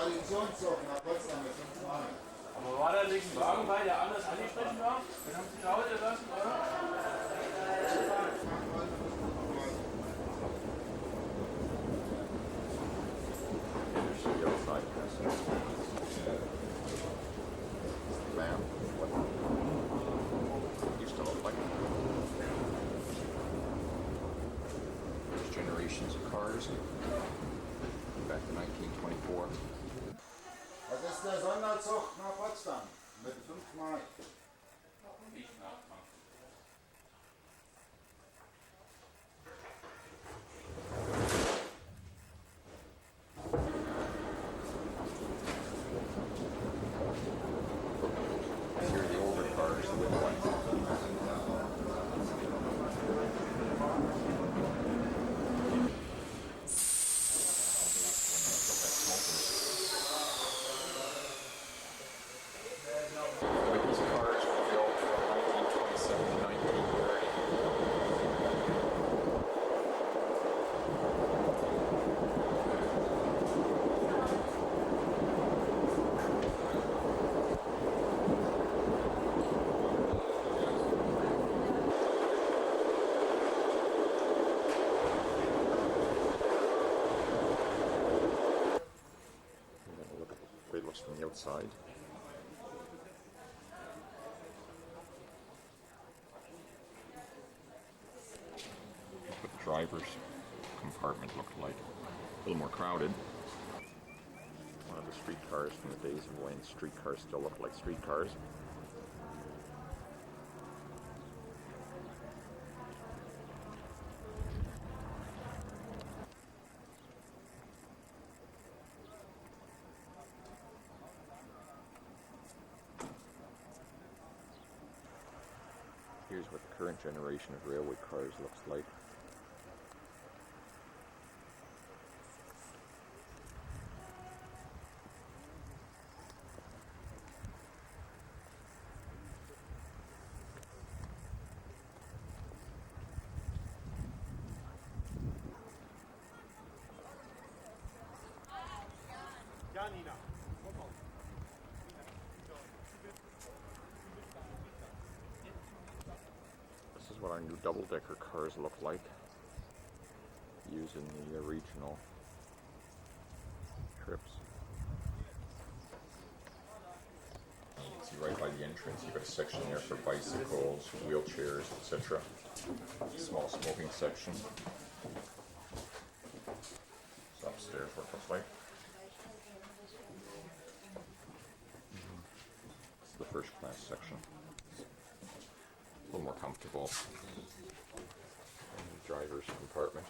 Traditionszug nach Potsdam mit 5 Mann. Aber war da nicht ein Wagen bei, der anders angestrichen war? Den haben Sie nach Hause gelassen, oder? The outside lamp, what used to look like. There's generations of cars back in 1924. Das ist der Sonderzug nach Potsdam mit 5 Mai. Nicht nachmachen. Here are the older cars, the wooden ones. These cars were built from 1927 to 1930. Look at the way it looks from the outside. That's what the driver's compartment looked like. A little more crowded. One of the streetcars from the days of when streetcars still looked like streetcars. Here's what the current generation of railway cars looks like. Janina, This is what our new double-decker cars look like, using the regional trips. You can see right by the entrance, you've got a section there for bicycles, wheelchairs, etc. Small smoking section. It's upstairs, what it looks like. This is the first class section. A little more comfortable in the driver's compartment.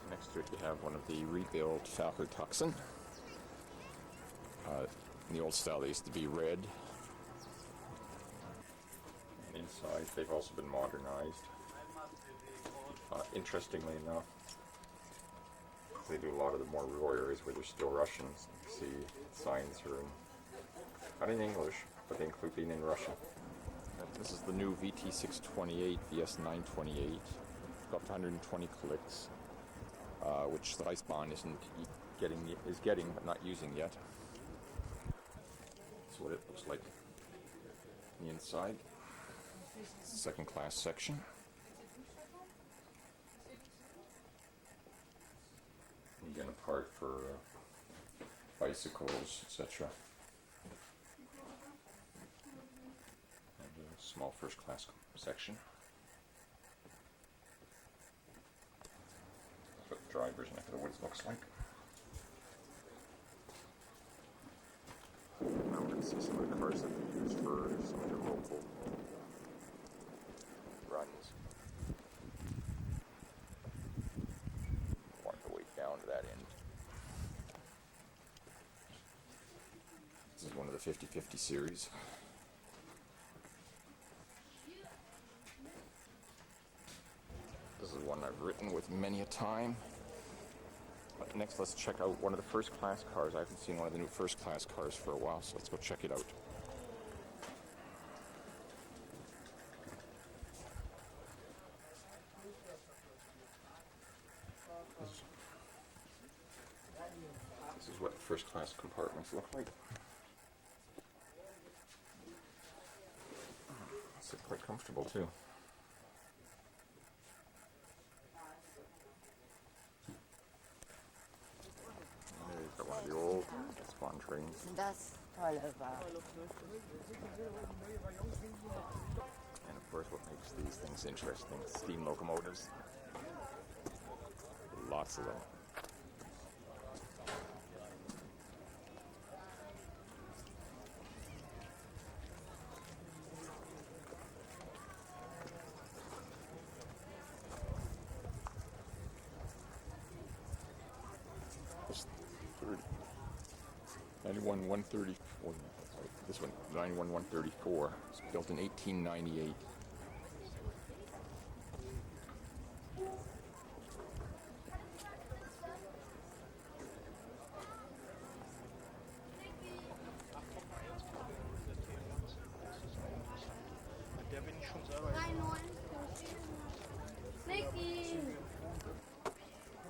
Next to it you have one of the rebuilt Falkertuxen. In the old style they used to be red. And inside they've also been modernized. Interestingly enough, they do a lot of the more rural areas where there's still Russians. You can see signs are not in English, but they include being in Russian. This is the new VT628, the S928. Got up to 120 clicks, which the S-Bahn is getting, but not using yet. That's what it looks like on the inside. Second class section. Again, a part for bicycles, etc. And a small first class section. That's what the driver's neck of the woods looks like. Now we're going to see some of the cars that we use for some of the local runs. Want to wait down to that end. This is one of the 50/50 series. This is one I've ridden with many a time. But next, let's check out one of the first class cars. I haven't seen one of the new first class cars for a while, so let's go check it out. This is first class compartments look like. It's quite comfortable too. There you've got one of the old S-Bahn trains. Das tolle war. And of course what makes these things interesting, steam locomotives. Lots of them. This 91 134. This one, 91 134. It's built in 1898.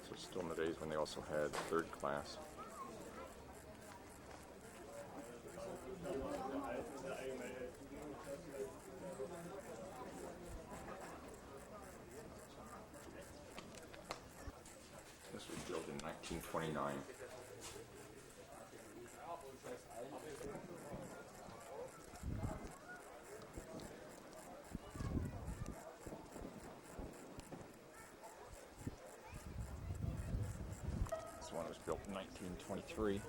So still in the days when they also had third class. This was built in 1929. This one was built in 1923.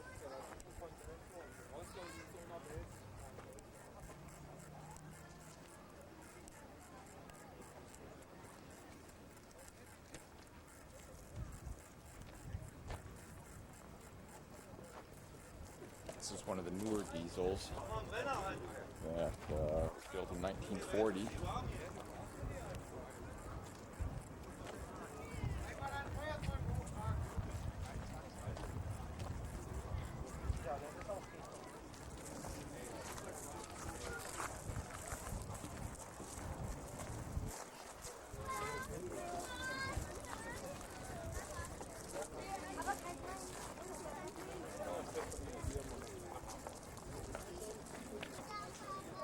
This is one of the newer diesels that was built in 1940.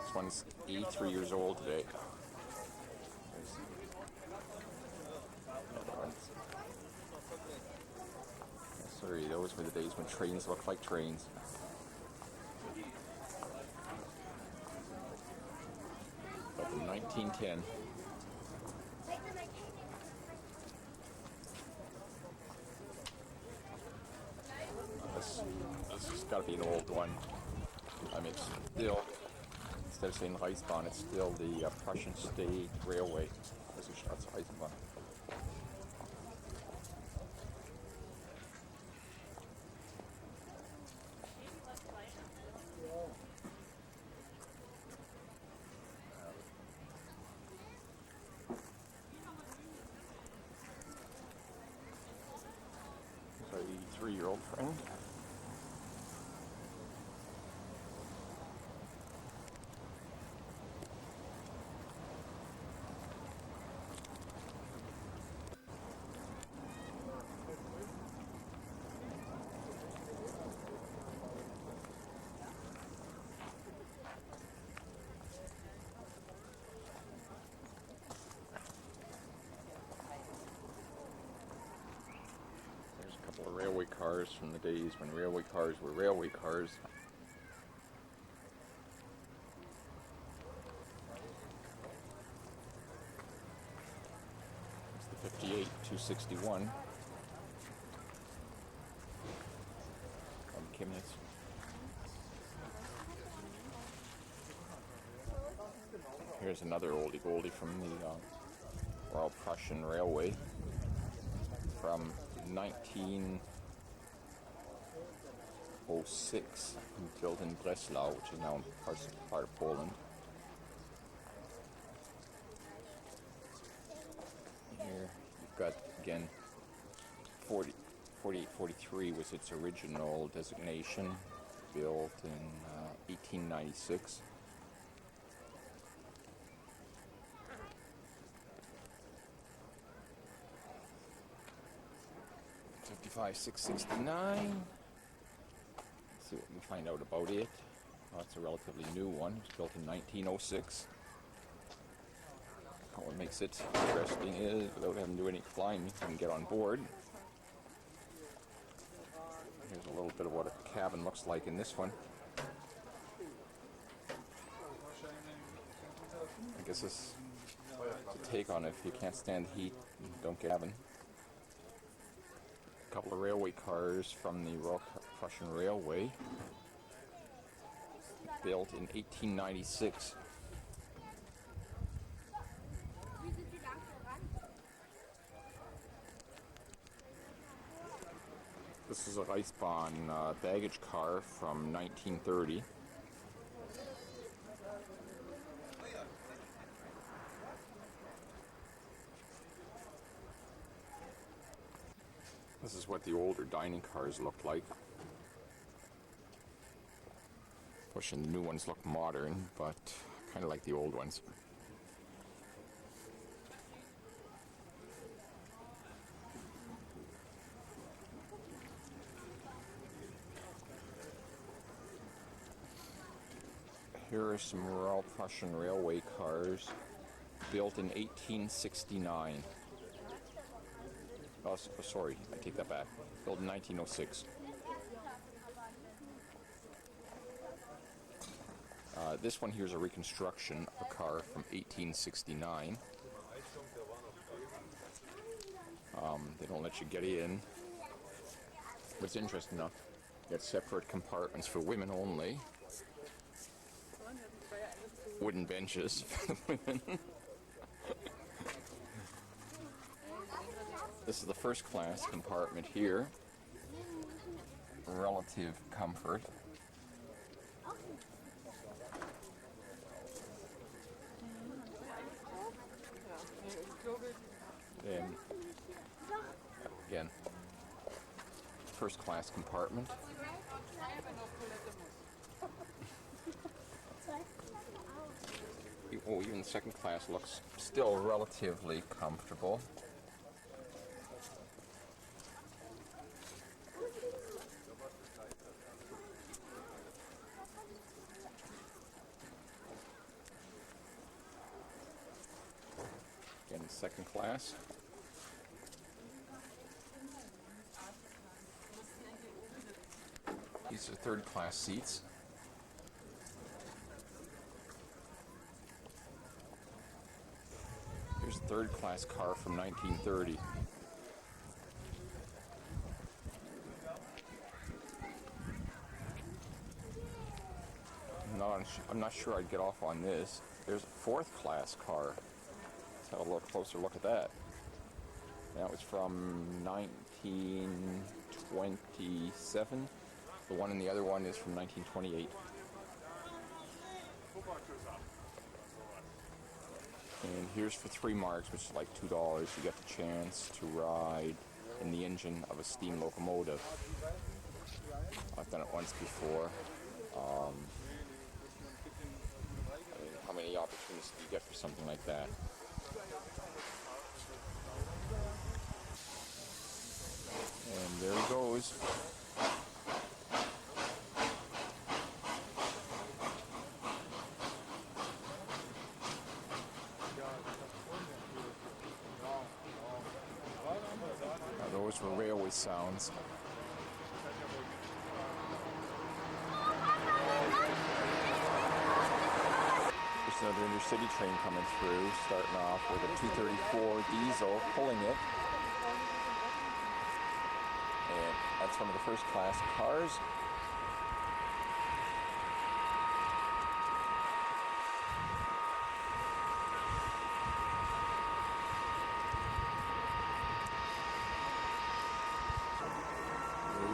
This one's 83 years old today. Sorry, those were the days when trains looked like trains. But in 1910. This has got to be an old one. I mean, it's still, instead of saying S-Bahn, it's still the Prussian State Railway. Das ist S-Bahn. 83-year-old friend. Railway cars from the days when railway cars were railway cars. It's the 58 261 from Chemnitz. Here's another oldie goldie from the Royal Prussian Railway from 1906, built in Breslau, which is now part of Poland. Here you've got, again, 4843 was its original designation, built in 1896. $55,669. find out about it. It's a relatively new one. It was built in 1906. What makes it interesting is, without having to do any climbing, you can get on board. Here's a little bit of what a cabin looks like in this one. I guess this is a take on if you can't stand the heat, don't get a cabin. A couple of railway cars from the Royal Prussian Railway, built in 1896. This is a S-Bahn baggage car from 1930. This is what the older dining cars looked like. Pushing the new ones look modern, but kind of like the old ones. Here are some Royal Prussian Railway cars built in 1869. Oh, sorry, I take that back. Built in 1906. This one here is a reconstruction of a car from 1869. They don't let you get in. But it's interesting enough. You got separate compartments for women only. Wooden benches for the women. This is the first class compartment here. Relative comfort. And again, first class compartment. Oh, even the second class looks still relatively comfortable. Again, second class. These are third class seats. Here's a third class car from 1930. I'm not sure I'd get off on this. There's a fourth class car. Let's have a look, closer look at that. That was from 1927. The one and the other one is from 1928. And here's for 3 marks, which is like $2. You get the chance to ride in the engine of a steam locomotive. I've done it once before. How many opportunities do you get for something like that? And there he goes. Now those were railway sounds. There's another intercity train coming through, starting off with a 234 diesel, pulling it. And that's one of the first class cars.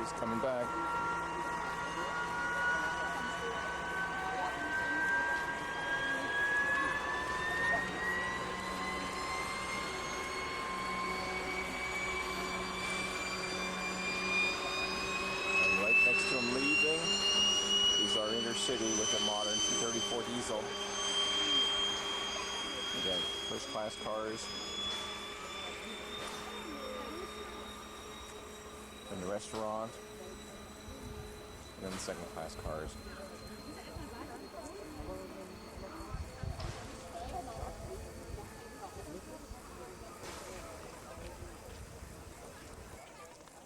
He's coming back. Next to him leaving is our intercity with a modern 234 diesel. Again, first class cars. And the restaurant. and then the second class cars.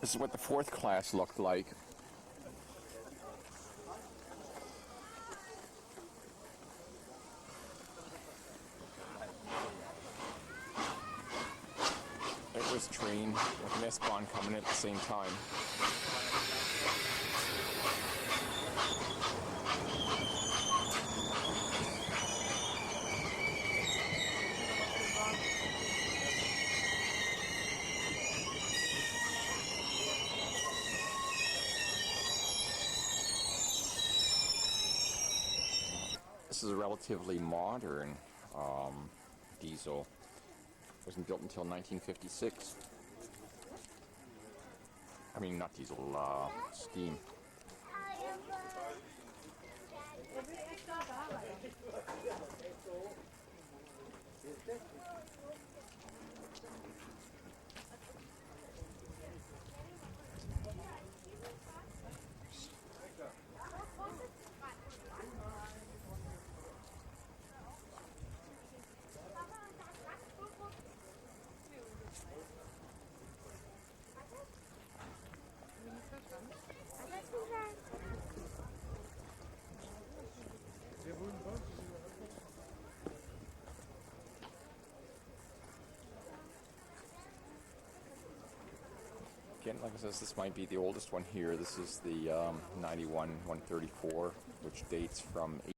This is what the fourth class looked like. It was train with an S-Bahn coming at the same time. This is a relatively modern diesel. It wasn't built until 1956. I mean, not diesel, steam. Again, like I said, this might be the oldest one here. This is the 91 134, which dates from